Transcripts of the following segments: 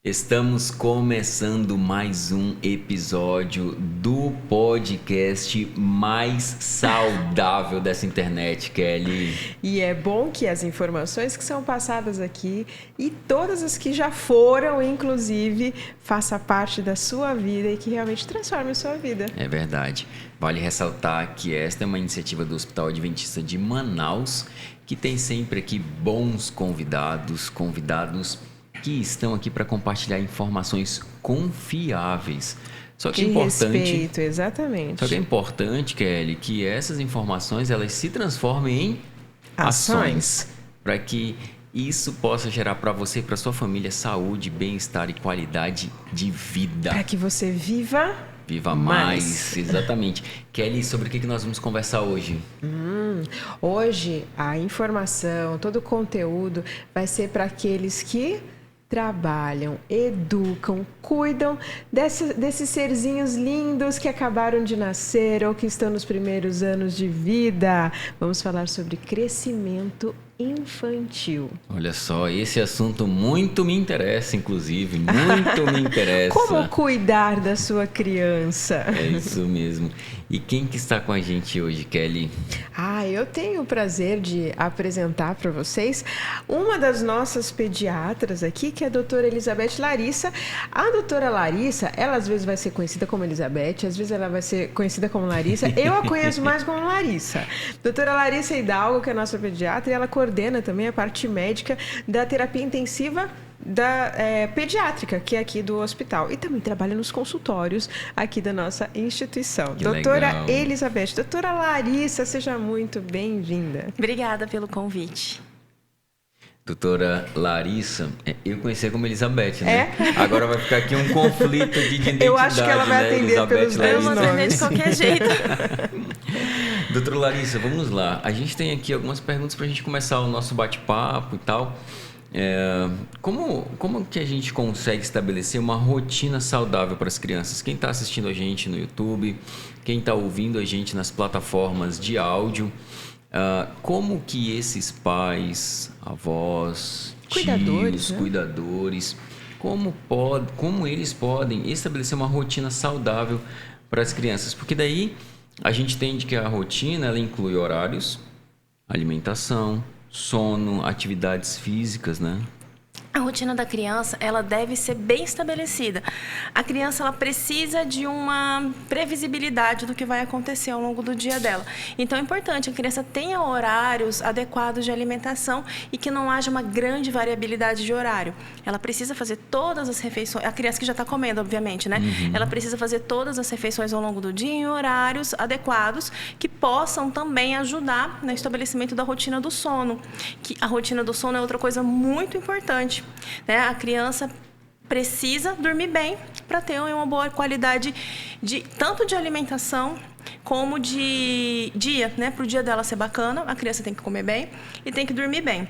Estamos começando mais um episódio do podcast mais saudável dessa internet, Kelly. E é bom que as informações que são passadas aqui e todas as que já foram, inclusive, faça parte da sua vida e que realmente transforme a sua vida. É verdade. Vale ressaltar que esta é uma iniciativa do Hospital Adventista de Manaus, que tem sempre aqui bons convidados que estão aqui para compartilhar informações confiáveis. Só que é importante, respeito, exatamente. Só que é importante, Kelly, que essas informações elas se transformem em ações para que isso possa gerar para você e para sua família saúde, bem-estar e qualidade de vida. Para que você viva mais. Exatamente. Kelly, sobre o que nós vamos conversar hoje? Hoje, a informação, todo o conteúdo vai ser para aqueles que trabalham, educam, cuidam desses serzinhos lindos que acabaram de nascer ou que estão nos primeiros anos de vida. Vamos falar sobre crescimento infantil. Olha só, esse assunto muito me interessa, inclusive, muito me interessa. Como cuidar da sua criança? É isso mesmo. E quem que está com a gente hoje, Kelly? Eu tenho o prazer de apresentar para vocês uma das nossas pediatras aqui, que é a doutora Elizabeth Larissa. A doutora Larissa, ela às vezes vai ser conhecida como Elizabeth, às vezes ela vai ser conhecida como Larissa. Eu a conheço mais como Larissa. Doutora Larissa Hidalgo, que é a nossa pediatra, e ela coordena também a parte médica da terapia intensiva pediátrica, que é aqui do hospital. E também trabalha nos consultórios aqui da nossa instituição. Que doutora legal. Elizabeth, doutora Larissa, seja muito bem-vinda. Obrigada pelo convite. Doutora Larissa, eu conheci como Elizabeth, né? Agora vai ficar aqui um conflito de identidade. Eu acho que ela vai atender Elizabeth, pelos dois Eu vou atender de qualquer jeito. Doutora Larissa, vamos lá. A gente tem aqui algumas perguntas para a gente começar o nosso bate-papo e tal. Como que a gente consegue estabelecer uma rotina saudável para as crianças? Quem está assistindo a gente no YouTube, quem está ouvindo a gente nas plataformas de áudio, como que esses pais, avós, cuidadores, como eles podem estabelecer uma rotina saudável para as crianças? Porque daí a gente entende que a rotina ela inclui horários, alimentação, sono, atividades físicas, né? A rotina da criança, ela deve ser bem estabelecida. A criança, ela precisa de uma previsibilidade do que vai acontecer ao longo do dia dela. Então, é importante que a criança tenha horários adequados de alimentação e que não haja uma grande variabilidade de horário. Ela precisa fazer todas as refeições, a criança que já está comendo, obviamente, né? Ela precisa fazer todas as refeições ao longo do dia em horários adequados que possam também ajudar no estabelecimento da rotina do sono. Que a rotina do sono é outra coisa muito importante. A criança precisa dormir bem para ter uma boa qualidade tanto de alimentação como de dia, né? Para o dia dela ser bacana, a criança tem que comer bem e tem que dormir bem.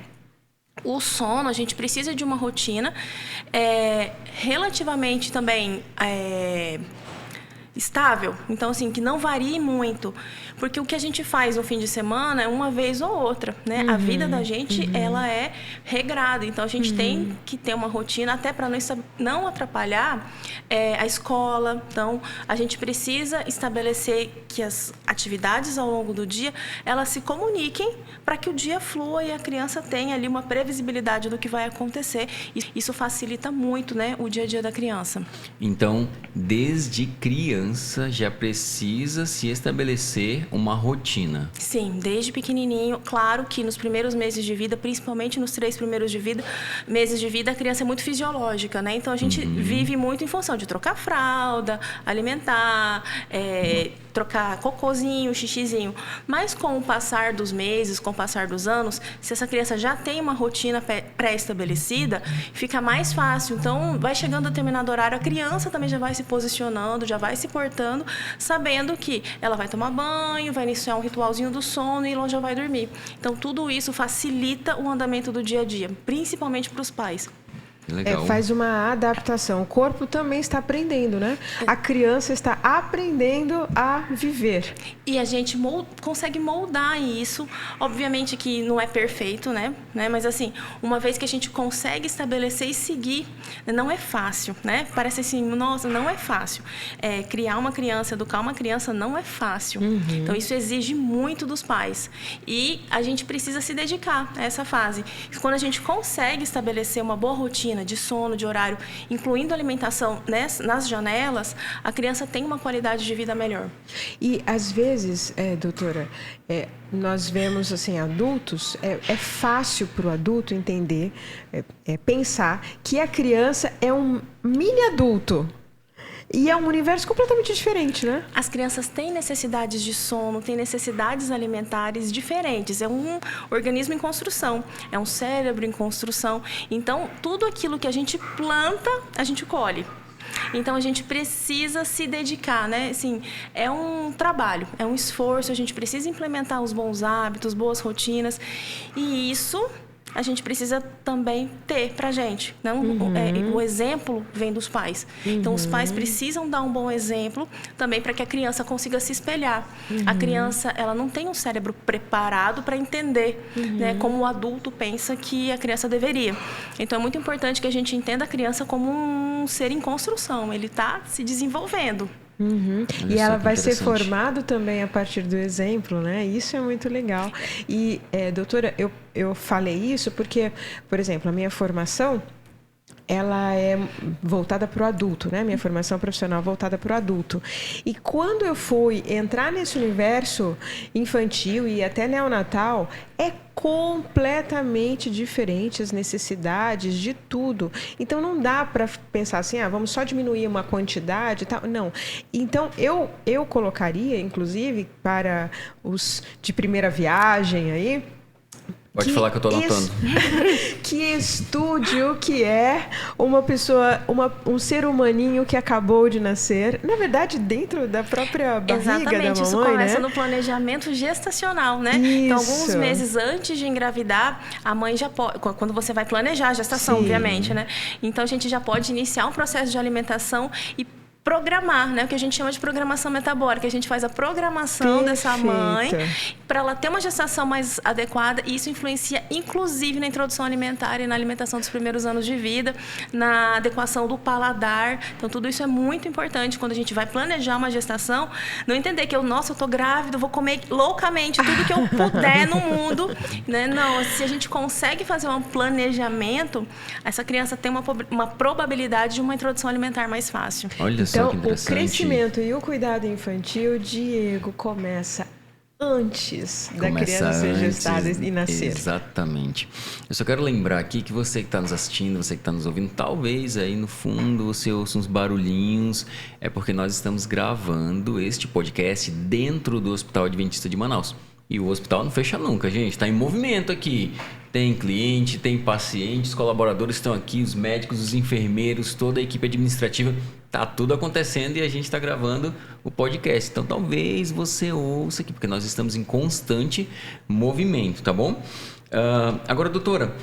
O sono, a gente precisa de uma rotina relativamente também estável, então assim, que não varie muito, porque o que a gente faz no fim de semana é uma vez ou outra, né? A vida da gente, ela é regrada, então a gente tem que ter uma rotina até para não atrapalhar a escola. Então, a gente precisa estabelecer que as atividades ao longo do dia, elas se comuniquem para que o dia flua e a criança tenha ali uma previsibilidade do que vai acontecer. Isso facilita muito, né, o dia a dia da criança. Então, desde criança já precisa se estabelecer uma rotina. Sim, desde pequenininho. Claro que nos primeiros meses de vida, principalmente nos 3 primeiros meses de vida, a criança é muito fisiológica, né? Então, a gente vive muito em função de trocar fralda, alimentar, trocar cocôzinho, xixizinho. Mas com o passar dos meses, com o passar dos anos, se essa criança já tem uma rotina pré-estabelecida, fica mais fácil. Então, vai chegando a determinado horário, a criança também já vai se posicionando, já vai se portando, sabendo que ela vai tomar banho, vai iniciar um ritualzinho do sono e ela já vai dormir. Então, tudo isso facilita o andamento do dia a dia, principalmente para os pais. Legal. Faz uma adaptação. O corpo também está aprendendo, né? A criança está aprendendo a viver. E a gente consegue moldar isso. Obviamente que não é perfeito, né? Mas assim, uma vez que a gente consegue estabelecer e seguir, não é fácil, né? Parece assim, nossa, não é fácil. Criar uma criança, educar uma criança não é fácil. Então isso exige muito dos pais. E a gente precisa se dedicar a essa fase. Quando a gente consegue estabelecer uma boa rotina de sono, de horário, incluindo alimentação nas janelas, a criança tem uma qualidade de vida melhor. E às vezes, doutora, nós vemos assim, adultos, é fácil para o adulto entender, pensar que a criança é um mini adulto. E é um universo completamente diferente, né? As crianças têm necessidades de sono, têm necessidades alimentares diferentes. É um organismo em construção, é um cérebro em construção. Então, tudo aquilo que a gente planta, a gente colhe. Então, a gente precisa se dedicar, né? Assim, é um trabalho, é um esforço. A gente precisa implementar os bons hábitos, boas rotinas. E isso a gente precisa também ter pra gente. Não? O exemplo vem dos pais. Então, os pais precisam dar um bom exemplo também para que a criança consiga se espelhar. A criança, ela não tem um cérebro preparado para entender, né, como o adulto pensa que a criança deveria. Então, é muito importante que a gente entenda a criança como um ser em construção. Ele está se desenvolvendo. E ela vai ser formada também a partir do exemplo, né? Isso é muito legal. E, doutora, eu falei isso porque, por exemplo, a minha formação, ela é voltada para o adulto, né? Minha formação profissional voltada para o adulto. E quando eu fui entrar nesse universo infantil e até neonatal, é completamente diferente as necessidades de tudo. Então, não dá para pensar assim, vamos só diminuir uma quantidade e tal. Não. Então, eu colocaria, inclusive, para os de primeira viagem aí, Pode falar que eu estou anotando. Que estude o que é uma pessoa, um ser humaninho que acabou de nascer. Na verdade, dentro da própria barriga da mamãe, né? Isso começa no planejamento gestacional, né? Isso. Então, alguns meses antes de engravidar, a mãe já pode... Quando você vai planejar a gestação, obviamente, né? Então, a gente já pode iniciar um processo de alimentação e programar, né? O que a gente chama de programação metabólica. A gente faz a programação dessa mãe para ela ter uma gestação mais adequada, e isso influencia, inclusive, na introdução alimentar e na alimentação dos primeiros anos de vida, na adequação do paladar. Então, tudo isso é muito importante quando a gente vai planejar uma gestação. Não entender que eu tô grávida, vou comer loucamente tudo que eu puder no mundo, né? Não, se a gente consegue fazer um planejamento, essa criança tem uma probabilidade de uma introdução alimentar mais fácil. Olha só. Então, o crescimento e o cuidado infantil, Diego, começa antes da criança ser gestada e nascer. Exatamente. Eu só quero lembrar aqui que você que está nos assistindo, você que está nos ouvindo, talvez aí no fundo você ouça uns barulhinhos, é porque nós estamos gravando este podcast dentro do Hospital Adventista de Manaus. E o hospital não fecha nunca, gente. Está em movimento aqui. Tem cliente, tem pacientes, os colaboradores estão aqui, os médicos, os enfermeiros, toda a equipe administrativa. Tá tudo acontecendo e a gente está gravando o podcast. Então, talvez você ouça aqui, porque nós estamos em constante movimento, tá bom? Agora, doutora,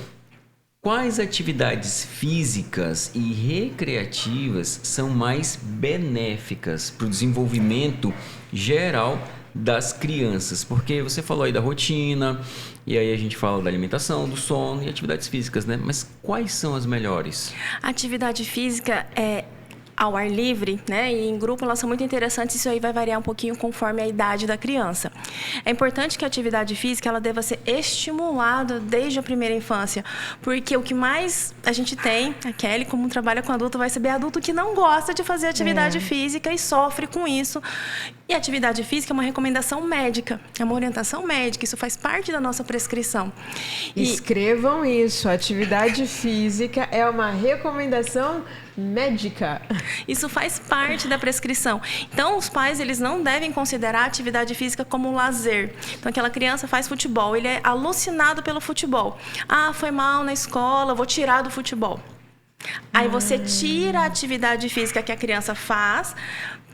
quais atividades físicas e recreativas são mais benéficas para o desenvolvimento geral das crianças? Porque você falou aí da rotina, e aí a gente fala da alimentação, do sono e atividades físicas, né? Mas quais são as melhores? A atividade física ao ar livre, né, e em grupo, elas são muito interessantes. Isso aí vai variar um pouquinho conforme a idade da criança. É importante que a atividade física ela deva ser estimulada desde a primeira infância, porque o que mais a gente tem, a Kelly, como trabalha com adulto, vai saber adulto que não gosta de fazer atividade física e sofre com isso. E a atividade física é uma recomendação médica, é uma orientação médica, isso faz parte da nossa prescrição. Escrevam isso, atividade física é uma recomendação médica. Isso faz parte da prescrição. Então, os pais, eles não devem considerar a atividade física como um lazer. Então, aquela criança faz futebol, ele é alucinado pelo futebol. Foi mal na escola, vou tirar do futebol. Aí você tira a atividade física que a criança faz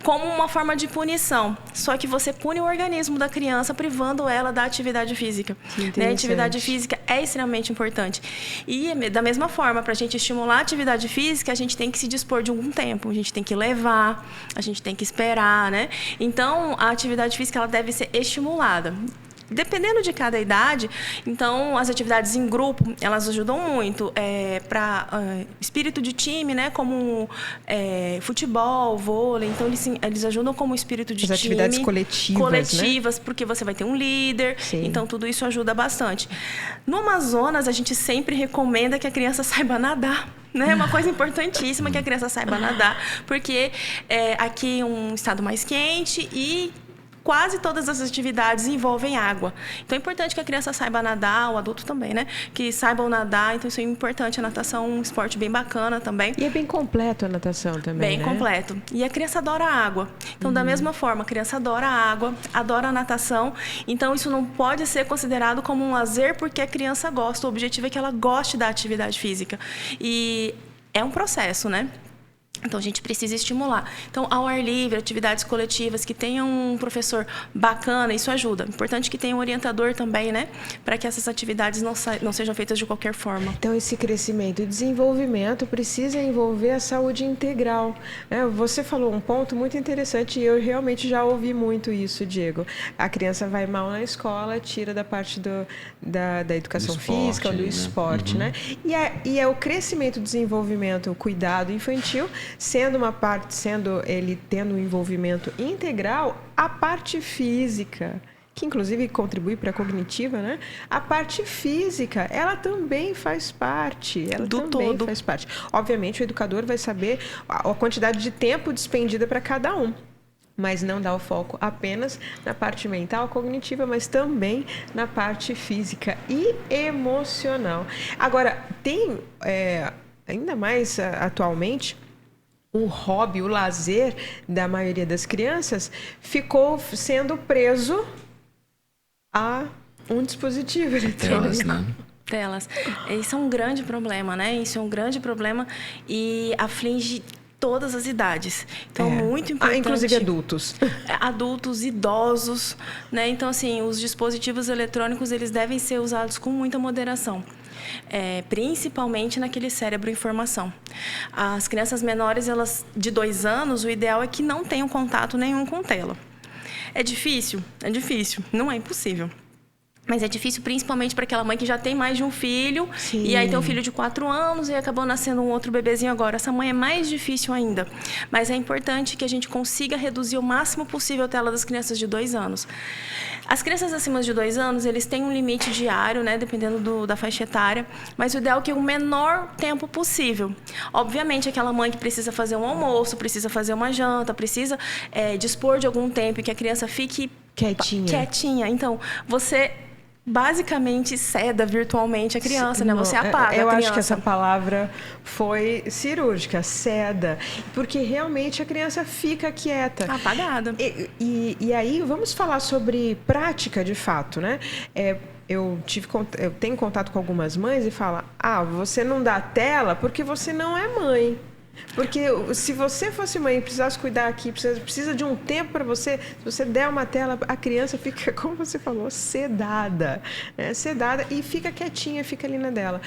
como uma forma de punição. Só que você pune o organismo da criança, privando ela da atividade física. Né? A atividade física é extremamente importante. E, da mesma forma, para a gente estimular a atividade física, a gente tem que se dispor de algum tempo. A gente tem que levar, a gente tem que esperar, né? Então, a atividade física ela deve ser estimulada. Dependendo de cada idade, então as atividades em grupo elas ajudam muito para espírito de time, né? Como futebol, vôlei. Então eles ajudam como espírito de time. As atividades coletivas, né? Porque você vai ter um líder. Sim. Então tudo isso ajuda bastante. No Amazonas a gente sempre recomenda que a criança saiba nadar. É uma coisa importantíssima que a criança saiba nadar, porque aqui é um estado mais quente e quase todas as atividades envolvem água. Então, é importante que a criança saiba nadar, o adulto também, né? Que saibam nadar. Então, isso é importante. A natação é um esporte bem bacana também. E é bem completo a natação também, Bem completo. E a criança adora a água. Então, da mesma forma, a criança adora a água, adora a natação. Então, isso não pode ser considerado como um lazer porque a criança gosta. O objetivo é que ela goste da atividade física. E é um processo, né? Então, a gente precisa estimular. Então, ao ar livre, atividades coletivas, que tenham um professor bacana, isso ajuda. Importante que tenha um orientador também, né? Para que essas atividades não sejam feitas de qualquer forma. Então, esse crescimento e desenvolvimento precisa envolver a saúde integral. Você falou um ponto muito interessante e eu realmente já ouvi muito isso, Diego. A criança vai mal na escola, tira da parte da educação física ou do esporte, né? E é o crescimento, desenvolvimento, o cuidado infantil, sendo ele tendo um envolvimento integral, a parte física, que inclusive contribui para a cognitiva, né? A parte física, ela também faz parte. Faz parte. Obviamente, o educador vai saber a quantidade de tempo despendida para cada um, mas não dá o foco apenas na parte mental, cognitiva, mas também na parte física e emocional. Agora, tem, ainda mais atualmente, o hobby, o lazer da maioria das crianças ficou sendo preso a um dispositivo eletrônico. Telas. Isso é um grande problema, né? Isso é um grande problema e aflige todas as idades. Então, muito importante... inclusive adultos. Adultos, idosos, né? Então, assim, os dispositivos eletrônicos, eles devem ser usados com muita moderação. Principalmente naquele cérebro em formação. As crianças menores, elas de 2 anos, o ideal é que não tenham contato nenhum com tela. É difícil? É difícil. Não é impossível. Mas é difícil principalmente para aquela mãe que já tem mais de um filho. Sim. E aí tem um filho de 4 anos e acabou nascendo um outro bebezinho agora. Essa mãe é mais difícil ainda. Mas é importante que a gente consiga reduzir o máximo possível a tela das crianças de 2 anos. As crianças acima de 2 anos, eles têm um limite diário, né, dependendo da faixa etária, mas o ideal é que o menor tempo possível. Obviamente, aquela mãe que precisa fazer um almoço, precisa fazer uma janta, precisa dispor de algum tempo e que a criança fique quietinha. Então, você basicamente ceda virtualmente a criança, né? Você apaga a criança. Eu acho que essa palavra foi cirúrgica, ceda, porque realmente a criança fica quieta. Apagada. E aí, vamos falar sobre prática de fato, né? Eu tenho contato com algumas mães e falo, você não dá tela porque você não é mãe. Porque se você fosse mãe e precisasse cuidar aqui, precisa de um tempo para você, se você der uma tela, a criança fica, como você falou, sedada, né? Sedada e fica quietinha, fica ali na dela.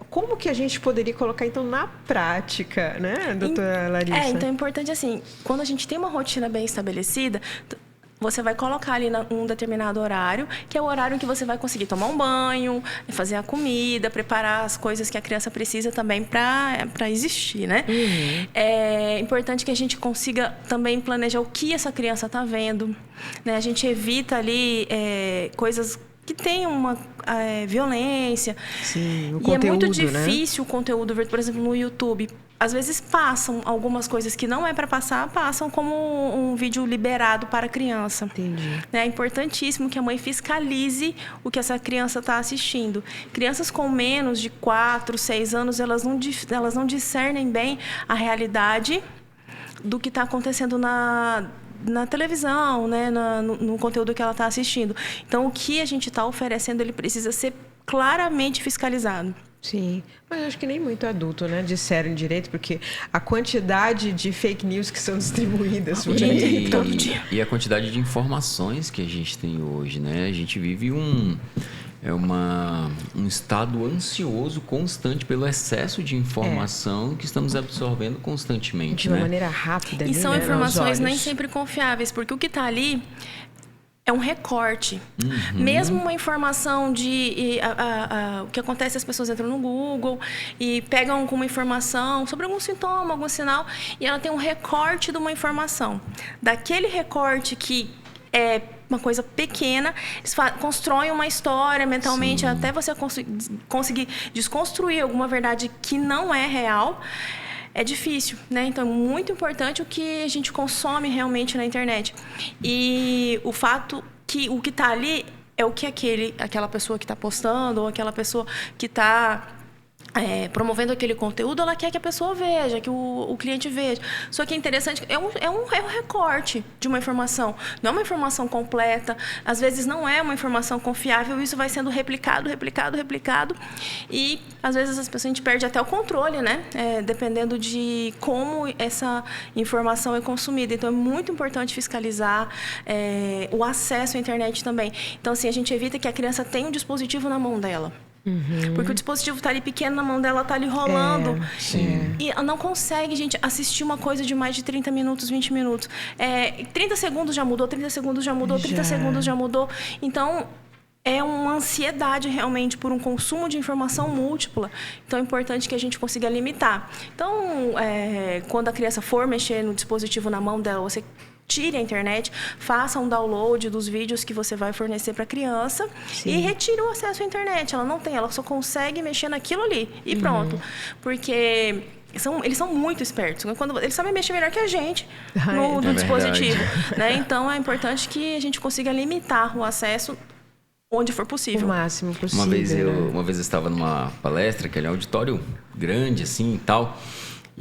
Como que a gente poderia colocar, então, na prática, né, doutora Larissa? Então é importante, assim, quando a gente tem uma rotina bem estabelecida, você vai colocar ali um determinado horário, que é o horário em que você vai conseguir tomar um banho, fazer a comida, preparar as coisas que a criança precisa também para existir, né? Uhum. É importante que a gente consiga também planejar o que essa criança está vendo, né? A gente evita ali coisas que tem uma violência. Sim, o conteúdo, e é muito difícil, né? O conteúdo, por exemplo, no YouTube. Às vezes passam algumas coisas que não é para passar, passam como um vídeo liberado para a criança. Entendi. É importantíssimo que a mãe fiscalize o que essa criança está assistindo. Crianças com menos de 4, 6 anos, elas não discernem bem a realidade do que está acontecendo na televisão, né? no conteúdo que ela está assistindo. Então, o que a gente está oferecendo, ele precisa ser claramente fiscalizado. Sim, mas eu acho que nem muito adulto, né? Disseram direito, porque a quantidade de fake news que são distribuídas por aí todo dia. E a quantidade de informações que a gente tem hoje, né? A gente vive um estado ansioso constante pelo excesso de informação que estamos absorvendo constantemente, de uma maneira rápida. E são informações nem sempre confiáveis, porque o que está ali é um recorte. Mesmo uma informação de... o que acontece, as pessoas entram no Google e pegam uma informação sobre algum sintoma, algum sinal, e ela tem um recorte de uma informação. Daquele recorte que é uma coisa pequena, eles constroem uma história mentalmente, até você conseguir desconstruir alguma verdade que não é real. É difícil, né? Então, é muito importante o que a gente consome realmente na internet. E o fato que o que está ali é o que aquela pessoa que está postando ou aquela pessoa que está promovendo aquele conteúdo, ela quer que a pessoa veja, que o cliente veja. Só que é interessante, é um recorte de uma informação. Não é uma informação completa, às vezes não é uma informação confiável, isso vai sendo replicado. E, às vezes, a gente perde até o controle, né? Dependendo de como essa informação é consumida. Então, é muito importante fiscalizar o acesso à internet também. Então, assim, a gente evita que a criança tenha um dispositivo na mão dela. Porque o dispositivo está ali pequeno na mão dela, está ali rolando. E não consegue, gente, assistir uma coisa de mais de 30 minutos, 20 minutos. 30 segundos já mudou, 30 segundos já mudou, 30 segundos já mudou. Então, é uma ansiedade realmente por um consumo de informação múltipla. Então, é importante que a gente consiga limitar. Então, quando a criança for mexer no dispositivo na mão dela, você tire a internet, faça um download dos vídeos que você vai fornecer para a criança e retire o acesso à internet. Ela só consegue mexer naquilo ali e pronto. Porque eles são muito espertos. Eles sabem mexer melhor que a gente no dispositivo. Né? Então, é importante que a gente consiga limitar o acesso onde for possível. O máximo possível. Uma vez eu estava numa palestra, aquele auditório grande assim e tal.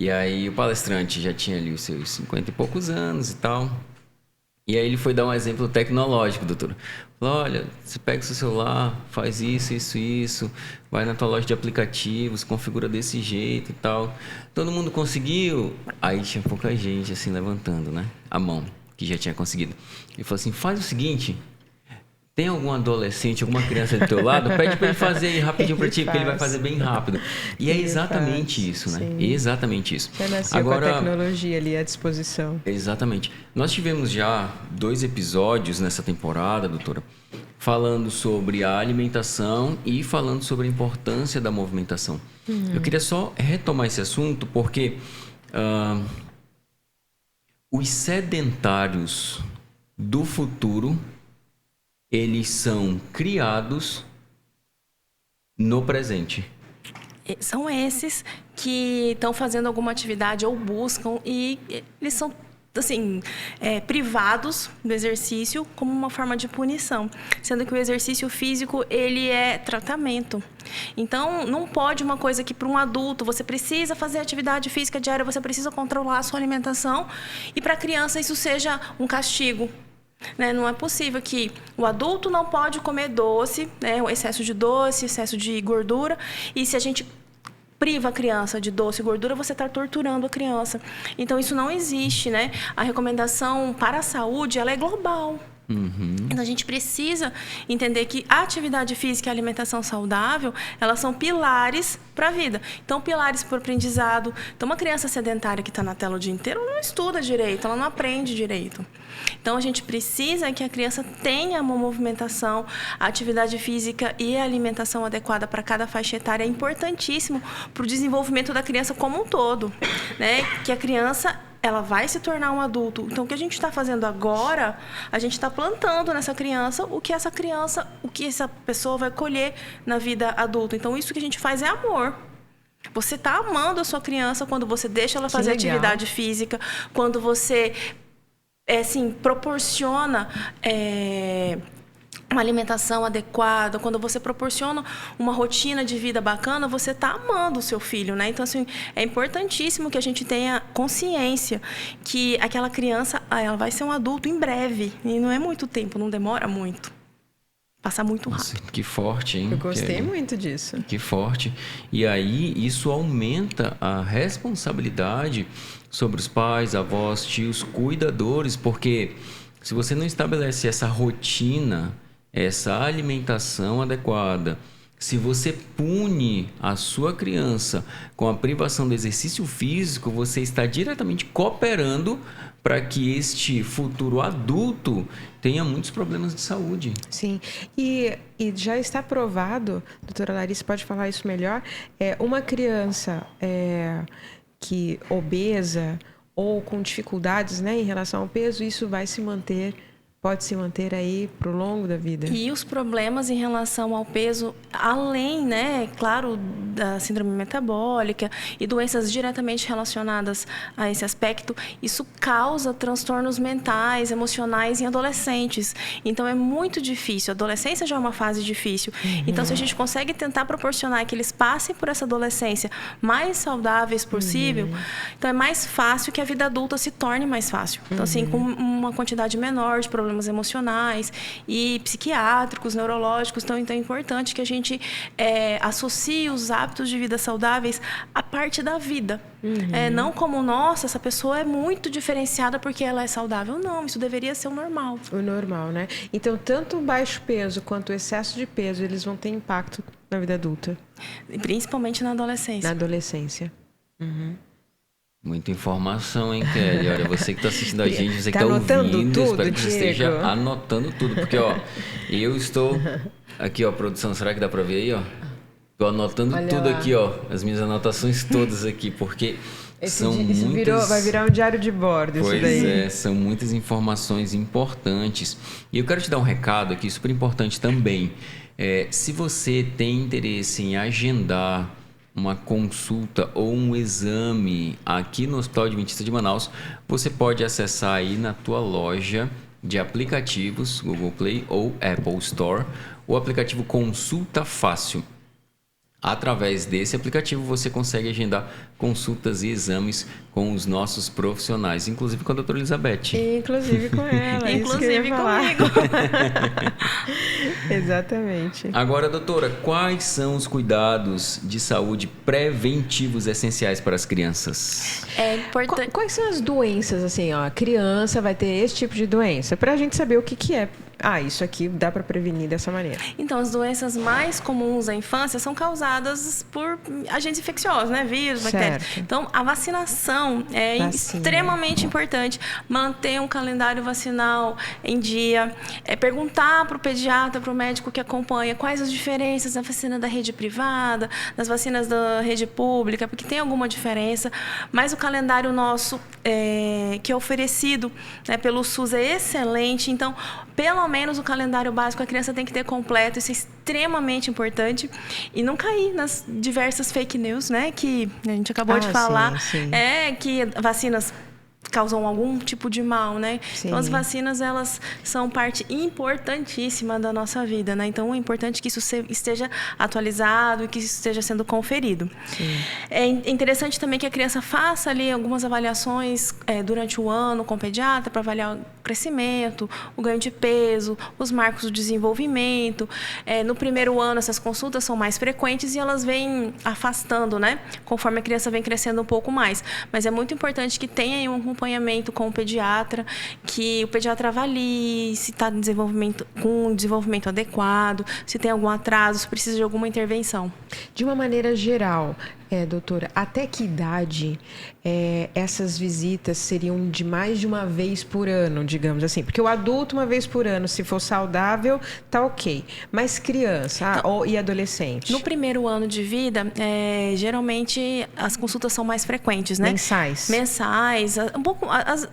E aí o palestrante já tinha ali os seus 50 e poucos anos e tal. E aí ele foi dar um exemplo tecnológico, doutor. Falou, olha, você pega o seu celular, faz isso, vai na tua loja de aplicativos, configura desse jeito e tal. Todo mundo conseguiu? Aí tinha pouca gente assim levantando, né? A mão, que já tinha conseguido. Ele falou assim, faz o seguinte... Tem algum adolescente, alguma criança do teu lado? Pede para ele fazer aí rapidinho para ti, porque ele vai fazer bem rápido. E é exatamente isso, né? Exatamente isso. Já nasceu com a tecnologia ali à disposição. Exatamente. Nós tivemos já 2 episódios nessa temporada, doutora, falando sobre a alimentação e falando sobre a importância da movimentação. Eu queria só retomar esse assunto, porque os sedentários do futuro... eles são criados no presente. São esses que estão fazendo alguma atividade ou buscam e eles são assim, privados do exercício como uma forma de punição, sendo que o exercício físico ele é tratamento. Então, não pode uma coisa que para um adulto você precisa fazer atividade física diária, você precisa controlar a sua alimentação e para a criança isso seja um castigo. Né? Não é possível que o adulto não pode comer doce, né? O excesso de doce, excesso de gordura. E se a gente priva a criança de doce e gordura, você está torturando a criança. Então, isso não existe, né? A recomendação para a saúde, ela é global. Então, a gente precisa entender que a atividade física e a alimentação saudável, elas são pilares para a vida. Então, pilares para o aprendizado. Então, uma criança sedentária que está na tela o dia inteiro, ela não estuda direito, ela não aprende direito. Então, a gente precisa que a criança tenha uma movimentação, a atividade física e a alimentação adequada para cada faixa etária é importantíssimo para o desenvolvimento da criança como um todo, né? Que a criança... ela vai se tornar um adulto. Então, o que a gente está fazendo agora, a gente está plantando nessa criança o que essa pessoa vai colher na vida adulta. Então, isso que a gente faz é amor. Você está amando a sua criança quando você deixa ela fazer atividade física, quando você proporciona... uma alimentação adequada, quando você proporciona uma rotina de vida bacana, você está amando o seu filho, né? Então, assim, é importantíssimo que a gente tenha consciência que aquela criança, ela vai ser um adulto em breve. E não é muito tempo, não demora muito. Passa muito Nossa, rápido. que forte, hein? Eu gostei muito disso. Que forte. E aí, isso aumenta a responsabilidade sobre os pais, avós, tios, cuidadores, porque se você não estabelece essa rotina, essa alimentação adequada, se você pune a sua criança com a privação do exercício físico, você está diretamente cooperando para que este futuro adulto tenha muitos problemas de saúde. Sim, e já está provado, doutora Larissa pode falar isso melhor, uma criança que obesa ou com dificuldades, né, em relação ao peso, isso vai se manter, pode se manter aí para o longo da vida. E os problemas em relação ao peso, além, né, claro, da síndrome metabólica e doenças diretamente relacionadas a esse aspecto, isso causa transtornos mentais, emocionais em adolescentes. Então, é muito difícil. A adolescência já é uma fase difícil. Então, se a gente consegue tentar proporcionar que eles passem por essa adolescência mais saudáveis possível, então é mais fácil que a vida adulta se torne mais fácil. Então, assim, com uma quantidade menor de problemas emocionais e psiquiátricos, neurológicos. Então é importante que a gente associe os hábitos de vida saudáveis à parte da vida. Não como, nossa, essa pessoa é muito diferenciada porque ela é saudável. Não, isso deveria ser o normal. O normal, né? Então, tanto o baixo peso quanto o excesso de peso, eles vão ter impacto na vida adulta. Principalmente na adolescência. Na adolescência. Muita informação, hein, Kelly? Olha, você que está assistindo a gente, você que Tá está anotando ouvindo, tudo, espero que você Diego? esteja anotando tudo, porque, ó, eu estou aqui, ó, produção, será que dá para ver aí, ó? Estou anotando Olha tudo lá. aqui, ó, as minhas anotações todas aqui, porque são muitas... vai virar um diário de bordo, isso daí. Pois é, são muitas informações importantes. E eu quero te dar um recado aqui, super importante também. Se você tem interesse em agendar uma consulta ou um exame aqui no Hospital Adventista de Manaus, você pode acessar aí na tua loja de aplicativos, Google Play ou Apple Store, o aplicativo Consulta Fácil. Através desse aplicativo você consegue agendar consultas e exames com os nossos profissionais, inclusive com a doutora Elizabeth. Inclusive com ela, isso que eu ia Inclusive falar. comigo. Exatamente. Agora, doutora, quais são os cuidados de saúde preventivos essenciais para as crianças? É importante. Quais são as doenças, assim, ó, a criança vai ter esse tipo de doença, pra gente saber o que é. Ah, isso aqui dá para prevenir dessa maneira. Então, as doenças mais comuns da infância são causadas por agentes infecciosos, né? Vírus, bactérias. Então, a vacinação é extremamente importante. Manter um calendário vacinal em dia. Perguntar para o pediatra, para o médico que acompanha, quais as diferenças da vacina da rede privada, das vacinas da rede pública, porque tem alguma diferença. Mas o calendário nosso, que é oferecido, né, pelo SUS, é excelente. Então, pelo menos o calendário básico a criança tem que ter completo, isso é extremamente importante. E não cair nas diversas fake news, né? Que a gente acabou de falar. Sim. Que vacinas causam algum tipo de mal, né? Sim. Então, as vacinas, elas são parte importantíssima da nossa vida, né? Então, é importante que isso esteja atualizado e que isso esteja sendo conferido. Sim. É interessante também que a criança faça ali algumas avaliações durante o ano com o pediatra para avaliar o crescimento, o ganho de peso, os marcos do desenvolvimento. No primeiro ano, essas consultas são mais frequentes e elas vêm afastando, né? Conforme a criança vem crescendo um pouco mais. Mas é muito importante que tenha aí um acompanhamento com o pediatra, que o pediatra avalie se está com um desenvolvimento adequado, se tem algum atraso, se precisa de alguma intervenção. De uma maneira geral, doutora, até que idade essas visitas seriam de mais de uma vez por ano, digamos assim? Porque o adulto, uma vez por ano, se for saudável, tá ok. Mas criança e adolescente? No primeiro ano de vida, geralmente as consultas são mais frequentes, né? Mensais? Mensais.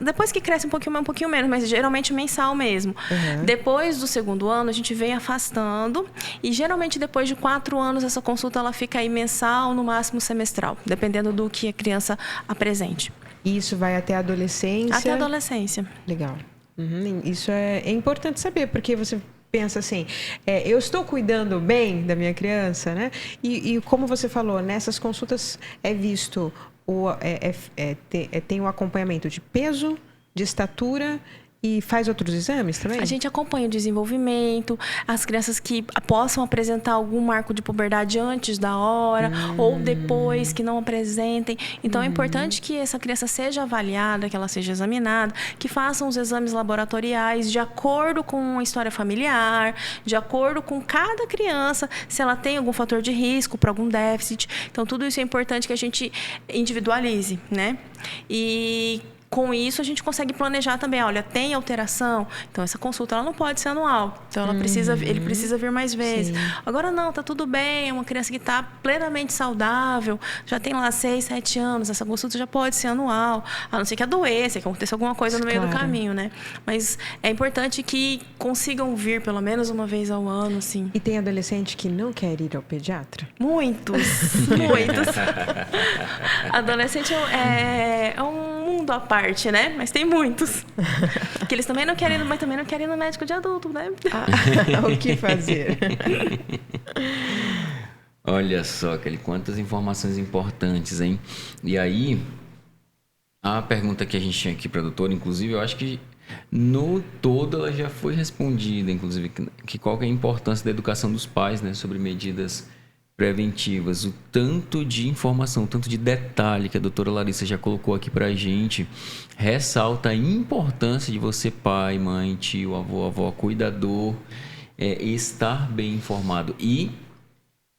Depois que cresce um pouquinho menos, mas geralmente mensal mesmo. Uhum. Depois do segundo ano, a gente vem afastando e geralmente depois de 4 anos, essa consulta ela fica aí mensal, no máximo semestral, dependendo do que a criança apresente. E isso vai até a adolescência? Até a adolescência. Legal. Isso é importante saber, porque você pensa assim, eu estou cuidando bem da minha criança, né? E como você falou, nessas consultas é visto, tem o acompanhamento de peso, de estatura E faz outros exames também? A gente acompanha o desenvolvimento, as crianças que possam apresentar algum marco de puberdade antes da hora ou depois que não apresentem. Então, é importante que essa criança seja avaliada, que ela seja examinada, que façam os exames laboratoriais de acordo com a história familiar, de acordo com cada criança, se ela tem algum fator de risco para algum déficit. Então, tudo isso é importante que a gente individualize, né? E com isso, a gente consegue planejar também. Olha, tem alteração? Então, essa consulta ela não pode ser anual. Então, ele precisa vir mais vezes. Sim. Agora, não, tá tudo bem. É uma criança que está plenamente saudável. Já tem lá 6, 7 anos. Essa consulta já pode ser anual. A não ser que adoeça, que aconteça alguma coisa no meio do caminho, né? Mas é importante que consigam vir pelo menos uma vez ao ano, assim. E tem adolescente que não quer ir ao pediatra? Muitos. Muitos. Adolescente é um mundo à parte, né? Mas tem muitos. Que eles também não querem, mas também não querem ir no médico de adulto, né? O que fazer? Olha só, Kelly, quantas informações importantes, hein? E aí, a pergunta que a gente tinha aqui para a doutora, inclusive, eu acho que no todo ela já foi respondida, inclusive, que qual que é a importância da educação dos pais, né, sobre medidas preventivas, o tanto de informação, o tanto de detalhe que a doutora Larissa já colocou aqui pra gente, ressalta a importância de você, pai, mãe, tio, avô, cuidador, estar bem informado. E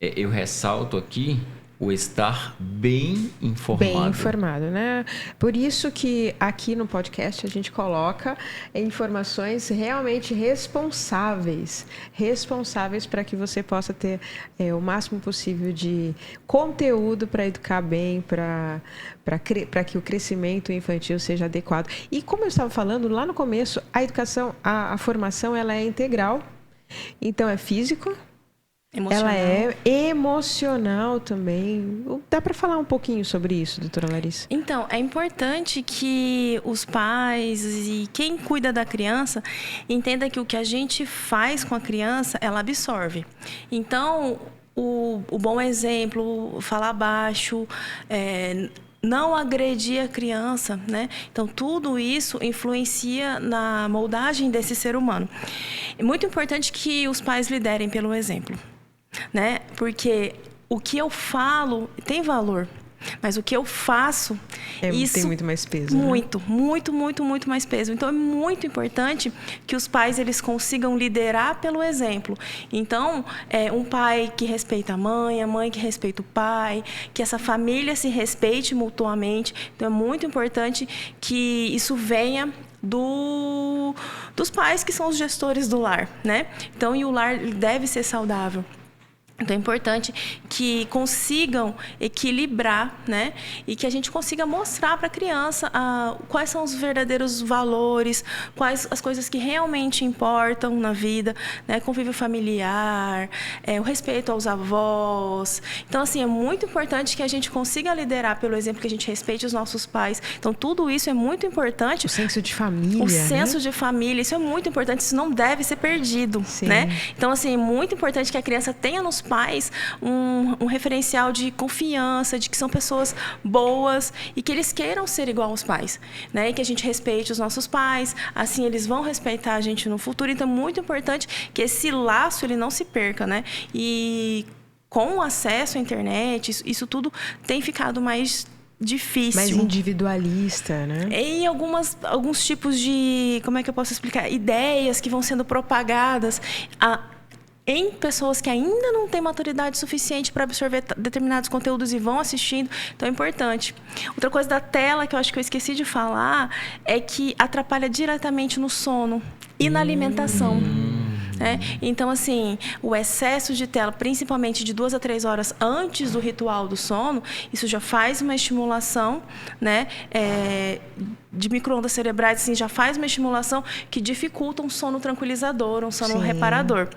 eu ressalto aqui o estar bem informado. Bem informado, né? Por isso que aqui no podcast a gente coloca informações realmente responsáveis para que você possa ter o máximo possível de conteúdo para educar bem, para que o crescimento infantil seja adequado. E como eu estava falando lá no começo, a educação, a formação, ela é integral. Então, é físico, emocional. Ela é emocional também. Dá para falar um pouquinho sobre isso, doutora Larissa? Então, é importante que os pais e quem cuida da criança entenda que o que a gente faz com a criança, ela absorve. Então, o bom exemplo, falar baixo, não agredir a criança, né? Então, tudo isso influencia na moldagem desse ser humano. É muito importante que os pais liderem pelo exemplo, né? Porque o que eu falo tem valor, mas o que eu faço, isso tem muito mais peso. Muito, né? muito mais peso. Então, é muito importante que os pais eles consigam liderar pelo exemplo. Então, um pai que respeita a mãe que respeita o pai, que essa família se respeite mutuamente. Então, é muito importante que isso venha dos pais que são os gestores do lar, né? Então, e o lar deve ser saudável. Então, é importante que consigam equilibrar, né? E que a gente consiga mostrar para a criança quais são os verdadeiros valores, quais as coisas que realmente importam na vida, né? Convívio familiar, o respeito aos avós. Então, assim, é muito importante que a gente consiga liderar pelo exemplo, que a gente respeite os nossos pais. Então, tudo isso é muito importante. O senso de família, O senso de família, isso é muito importante, isso não deve ser perdido, né? Então, assim, é muito importante que a criança tenha nos pais um referencial de confiança, de que são pessoas boas e que eles queiram ser igual aos pais, né? E que a gente respeite os nossos pais, assim eles vão respeitar a gente no futuro. Então é muito importante que esse laço ele não se perca, né? E com o acesso à internet, isso tudo tem ficado mais difícil. Mais individualista, né? E alguns tipos de, como é que eu posso explicar? Ideias que vão sendo propagadas em pessoas que ainda não têm maturidade suficiente para absorver determinados conteúdos e vão assistindo. Então, é importante. Outra coisa da tela que eu acho que eu esqueci de falar é que atrapalha diretamente no sono e na alimentação. Então, assim, o excesso de tela, principalmente de 2 a 3 horas antes do ritual do sono, isso já faz uma estimulação, né? De micro-ondas cerebrais, assim, já faz uma estimulação que dificulta um sono tranquilizador, um sono reparador.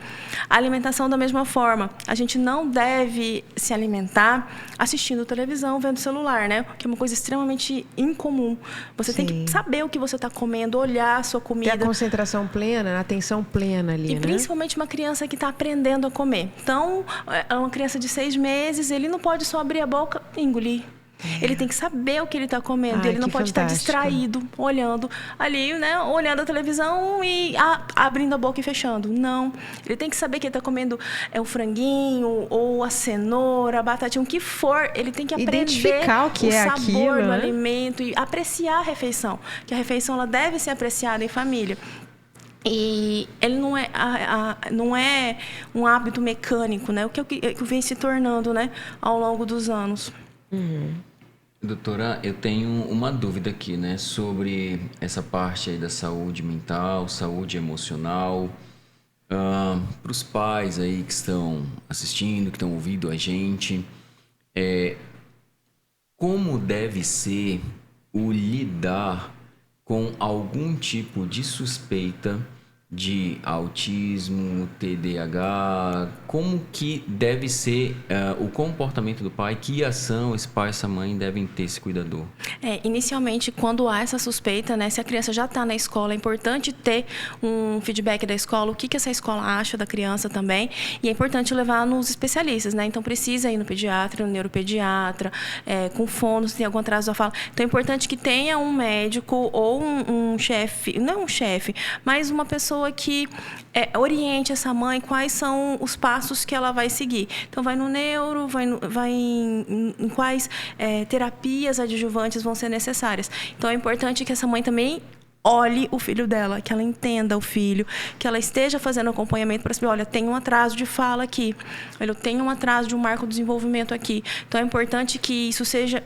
A alimentação da mesma forma. A gente não deve se alimentar assistindo televisão, vendo celular, né? Que é uma coisa extremamente incomum. Você tem que saber o que você está comendo, olhar a sua comida. Ter a concentração plena, a atenção plena ali, né? Principalmente uma criança que está aprendendo a comer. Então, uma criança de 6 meses, ele não pode só abrir a boca e engolir. Ele tem que saber o que ele está comendo. Ai, ele não que pode estar fantástico. distraído, olhando ali, né? Olhando a televisão e abrindo a boca e fechando. Não. Ele tem que saber que ele está comendo o franguinho, ou a cenoura, a batatinha, o que for. Ele tem que aprender Identificar o que é sabor aquilo, do né? alimento e apreciar a refeição. Que a refeição ela deve ser apreciada em família. E ele não é um hábito mecânico, né? O que vem se tornando, né, ao longo dos anos. Doutora, eu tenho uma dúvida aqui, né, sobre essa parte aí da saúde mental, saúde emocional. Para os pais aí que estão assistindo, que estão ouvindo a gente, como deve ser o lidar com algum tipo de suspeita de autismo, TDAH, como que deve ser o comportamento do pai, que ação esse pai e essa mãe devem ter, esse cuidador? Inicialmente, quando há essa suspeita, né, se a criança já está na escola, é importante ter um feedback da escola, o que essa escola acha da criança também, e é importante levar nos especialistas, né? Então, precisa ir no pediatra, no neuropediatra, com fono, se tem algum atraso da fala. Então, é importante que tenha um médico ou um chefe, não um chefe, mas uma pessoa que oriente essa mãe quais são os passos que ela vai seguir. Então, vai no neuro, vai em quais terapias adjuvantes vão ser necessárias. Então, é importante que essa mãe também olhe o filho dela, que ela entenda o filho, que ela esteja fazendo acompanhamento para saber, olha, tem um atraso de fala aqui, olha, eu tenho um atraso de um marco de desenvolvimento aqui. Então, é importante que isso seja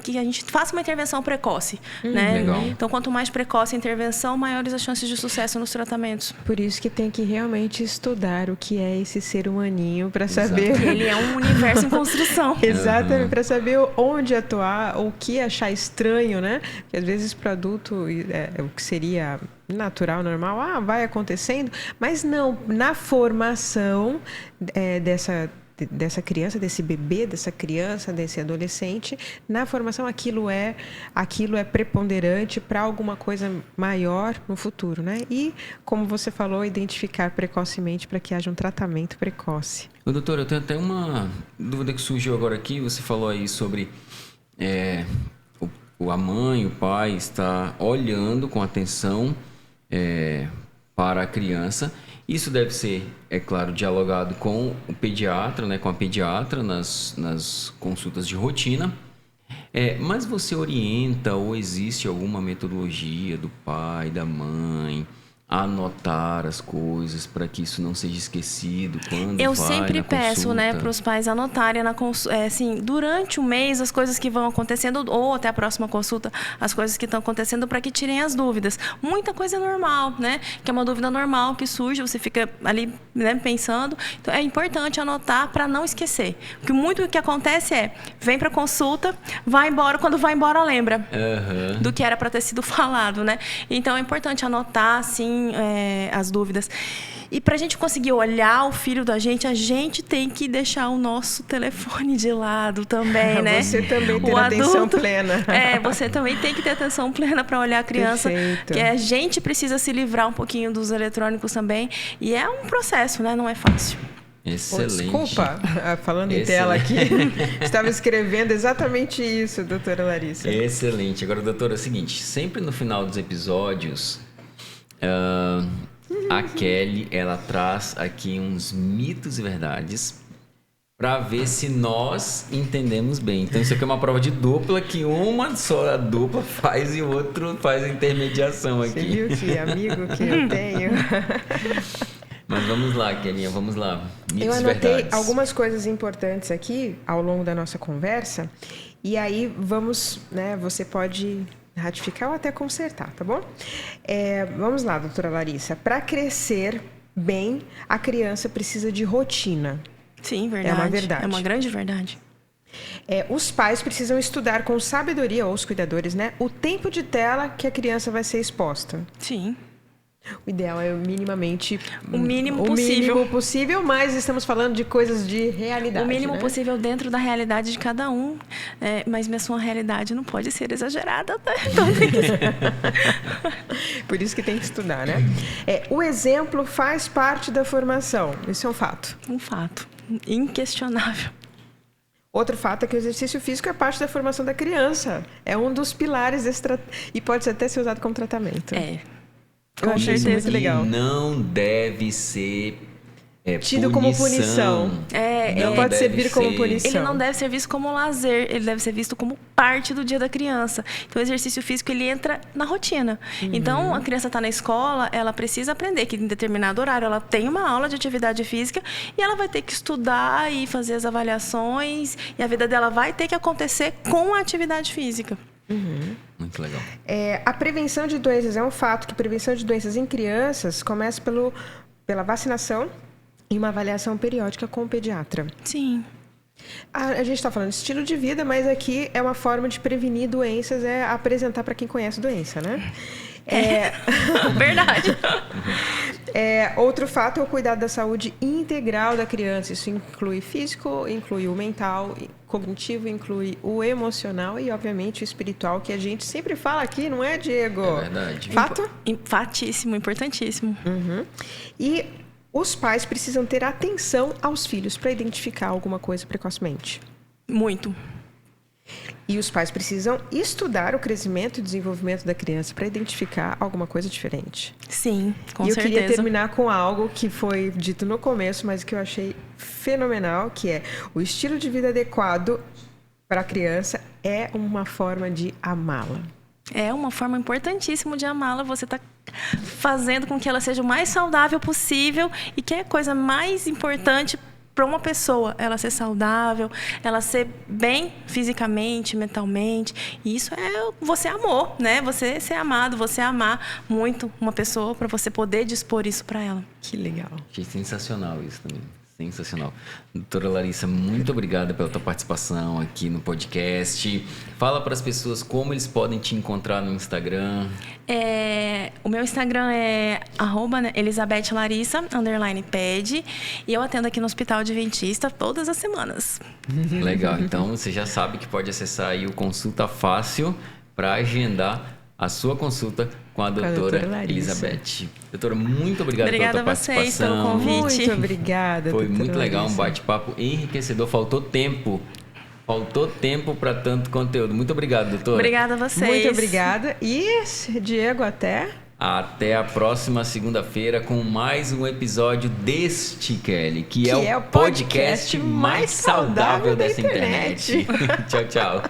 que a gente faça uma intervenção precoce, né? Legal. Então, quanto mais precoce a intervenção, maiores as chances de sucesso nos tratamentos. Por isso que tem que realmente estudar o que é esse ser humaninho para saber. Ele é um universo em construção. Exatamente, para saber onde atuar, ou o que achar estranho, né? Porque às vezes para adulto o que seria natural, normal, vai acontecendo, mas não, na formação dessa criança, desse bebê, dessa criança, desse adolescente, na formação aquilo é preponderante para alguma coisa maior no futuro, né? E, como você falou, identificar precocemente para que haja um tratamento precoce. Doutora, eu tenho até uma dúvida que surgiu agora aqui. Você falou aí sobre a mãe, o pai está olhando com atenção para a criança. Isso deve ser, é claro, dialogado com o pediatra, né, com a pediatra nas consultas de rotina. Mas você orienta ou existe alguma metodologia do pai, da mãe, a anotar as coisas para que isso não seja esquecido quando eu vai sempre na peço, consulta? né, para os pais anotarem assim, durante o mês as coisas que vão acontecendo, ou até a próxima consulta, as coisas que estão acontecendo, para que tirem as dúvidas. Muita coisa é normal, né? Que é uma dúvida normal que surge, você fica ali, né, pensando. Então, é importante anotar para não esquecer. Porque muito o que acontece vem para consulta, vai embora, quando vai embora lembra do que era para ter sido falado, né? Então, é importante anotar, assim, as dúvidas. E para a gente conseguir olhar o filho da gente, a gente tem que deixar o nosso telefone de lado também, né? Você também tem atenção plena. Você também tem que ter atenção plena para olhar a criança. Perfeito. Que a gente precisa se livrar um pouquinho dos eletrônicos também. E é um processo, né? Não é fácil. Excelente. Desculpa, falando em tela aqui, estava escrevendo exatamente isso, doutora Larissa. Excelente. Agora, doutora, é o seguinte, sempre no final dos episódios, a Kelly, ela traz aqui uns mitos e verdades para ver se nós entendemos bem. Então, isso aqui é uma prova de dupla que uma só a dupla faz e o outro faz a intermediação aqui. Você viu que amigo que eu tenho? Mas vamos lá, Kelinha, vamos lá. Mitos eu e anotei verdades. algumas coisas importantes aqui ao longo da nossa conversa e aí vamos, né, você pode ratificar ou até consertar, tá bom? Vamos lá, doutora Larissa. Para crescer bem, a criança precisa de rotina. Sim, verdade. É uma verdade. É uma grande verdade. Os pais precisam estudar com sabedoria, ou os cuidadores, né, o tempo de tela que a criança vai ser exposta. Sim. O ideal é minimamente... O mínimo possível, mas estamos falando de coisas de realidade. O mínimo né? possível dentro da realidade de cada um. Mas a sua realidade não pode ser exagerada. Né? Então tem que... Por isso que tem que estudar, né? O exemplo faz parte da formação. Isso é um fato. Um fato. Inquestionável. Outro fato é que o exercício físico é parte da formação da criança. É um dos pilares e pode até ser usado como tratamento. Eu achei isso muito legal. Não deve ser tido como punição. Não pode servir como punição. Ele não deve ser visto como lazer, ele deve ser visto como parte do dia da criança. Então, o exercício físico, ele entra na rotina. Então, a criança está na escola, ela precisa aprender que em determinado horário ela tem uma aula de atividade física e ela vai ter que estudar e fazer as avaliações e a vida dela vai ter que acontecer com a atividade física. Muito legal. A prevenção de doenças é um fato que prevenção de doenças em crianças começa pela vacinação e uma avaliação periódica com o pediatra. Sim. A gente está falando de estilo de vida, mas aqui é uma forma de prevenir doenças, é apresentar para quem conhece doença, né? Verdade. Outro fato é o cuidado da saúde integral da criança. Isso inclui físico, inclui o mental, cognitivo, inclui o emocional e, obviamente, o espiritual, que a gente sempre fala aqui, não é, Diego? É verdade. Fato? Fatíssimo, importantíssimo. E os pais precisam ter atenção aos filhos para identificar alguma coisa precocemente. Muito. E os pais precisam estudar o crescimento e desenvolvimento da criança para identificar alguma coisa diferente. Sim, com certeza. E eu queria terminar com algo que foi dito no começo, mas que eu achei fenomenal, que é o estilo de vida adequado para a criança é uma forma de amá-la. É uma forma importantíssima de amá-la. Você está fazendo com que ela seja o mais saudável possível e que é a coisa mais importante para uma pessoa, ela ser saudável, ela ser bem fisicamente, mentalmente. E isso é você amor, né? Você ser amado, você amar muito uma pessoa para você poder dispor isso para ela. Que legal. Achei sensacional isso também. Sensacional. Doutora Larissa, muito obrigada pela tua participação aqui no podcast. Fala para as pessoas como eles podem te encontrar no Instagram. O meu Instagram é @ElizabethLarissa_ped e eu atendo aqui no Hospital Adventista todas as semanas. Legal. Então, você já sabe que pode acessar aí o Consulta Fácil para agendar a sua consulta com a doutora Elizabeth. Doutora, muito obrigado pela tua participação. Obrigada a vocês pelo convite. Muito obrigada, Foi doutora muito legal, Larissa. um bate-papo enriquecedor. Faltou tempo para tanto conteúdo. Muito obrigado, doutora. Obrigada a vocês. Muito obrigada. E, Diego, até a próxima segunda-feira com mais um episódio deste, Kelly, que é o podcast mais saudável dessa internet. Tchau, tchau.